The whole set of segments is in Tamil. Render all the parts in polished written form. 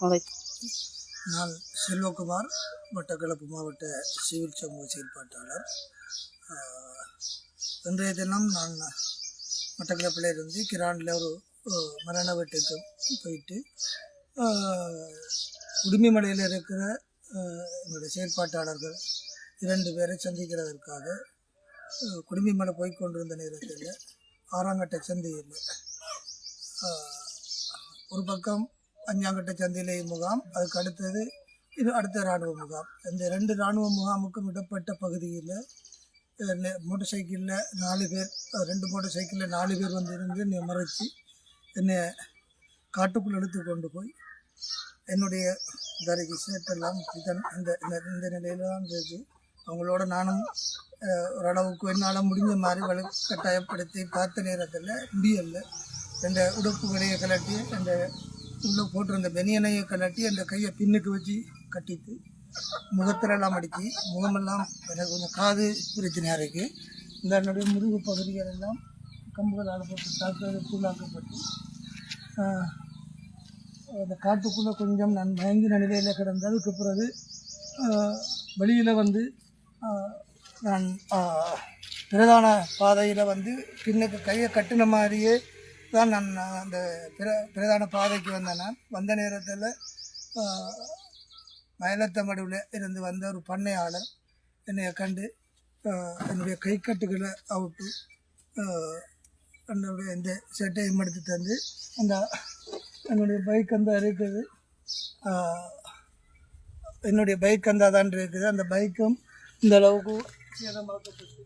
நான் செல்வகுமார், மட்டக்களப்பு மாவட்ட சிவில் சமூக செயற்பாட்டாளர். இன்றைய தினம் நான் மட்டக்களப்பில் இருந்து கிராண்டில் ஒரு மரண வீட்டுக்கு போயிட்டு உடுமிமலையில் இருக்கிற என்னுடைய செயற்பாட்டாளர்கள் 2 பேரை சந்திக்கிறதற்காக குடுமிமலை போய் கொண்டிருந்த நேரத்தில் 6ஆம் கட்ட சந்தையில் ஒரு பக்கம் 5ஆம் கட்ட சந்தையிலே முகாம், அதுக்கு அடுத்தது இது அடுத்த இராணுவ முகாம். இந்த 2 இராணுவ முகாமுக்கும் இடப்பட்ட பகுதியில் மோட்டர் சைக்கிளில் 4 பேர், 2 மோட்டர் சைக்கிளில் 4 பேர் வந்து இருந்து என்னை மறைச்சி என்னை காட்டுக்குள் எடுத்து கொண்டு போய் என்னுடைய தரைக்கு சேட்டெல்லாம் இந்த நிலையில் தான் இருக்குது. அவங்களோட நானும் ஓரளவுக்கு என்னால் முடிஞ்ச மாதிரி வலுக்கட்டாயப்படுத்தி பார்த்த நேரத்தில் முடியலை. என் உடுப்புகளையை கலட்டி, அந்த உள்ளே போட்டிருந்த பெனியனையை கலட்டி அந்த கையை பின்னுக்கு வச்சு கட்டிட்டு முகத்திலெல்லாம் அடித்து, முகமெல்லாம் எனக்கு கொஞ்சம் காது பிரச்சனையாக இருக்குது. இந்த என்னுடைய முதுகு பகுதிகள் எல்லாம் கம்புகளால் போட்டு தாக்குள்ளாக்கப்பட்டு அந்த காட்டுக்குள்ளே கொஞ்சம் நான் மயங்கின நிலையில் கிடந்ததுக்கு பிறகு வெளியில் வந்து நான் பிரதான பாதையில் வந்து பின்னுக்கு கையை கட்டின மாதிரியே தான் நான் அந்த பிரதான பாதைக்கு வந்தேன். நான் வந்த நேரத்தில் மயிலத்தமடுவில் இருந்து வந்த ஒரு பண்ணையாளர் என்னை கண்டு என்னுடைய கை கட்டுகளை அவுட்டு என்னுடைய இந்த சட்டையும் எடுத்து தந்து அந்த என்னுடைய பைக் அந்த இருக்குது, என்னுடைய பைக் அந்த தான் இருக்குது. அந்த பைக்கும் இந்த அளவுக்கு சேதமாக்கப்பட்டு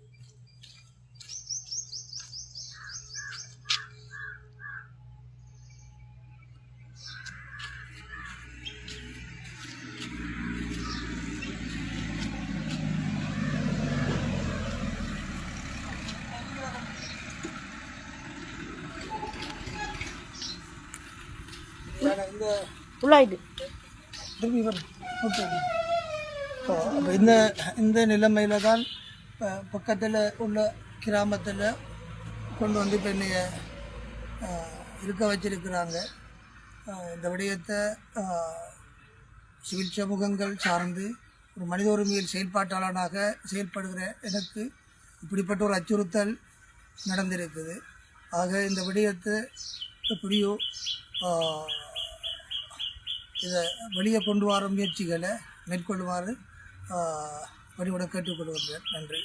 இந்த நிலைமையில் தான் பக்கத்தில் உள்ள கிராமத்தில் கொண்டு வந்து இப்போ என்னைய இருக்க வச்சிருக்கிறாங்க. இந்த விடயத்தை சிவில் சமூகங்கள் சார்ந்து ஒரு மனித உரிமையில் செயல்பாட்டாளனாக செயல்படுகிற எனக்கு இப்படிப்பட்ட ஒரு அச்சுறுத்தல் நடந்திருக்குது. ஆக இந்த விடயத்தை எப்படியோ இதை வெளியே கொண்டு வர முயற்சிகளை மேற்கொள்ளுமாறு பணிவுடன் கேட்டுக்கொள்கிறேன். நன்றி.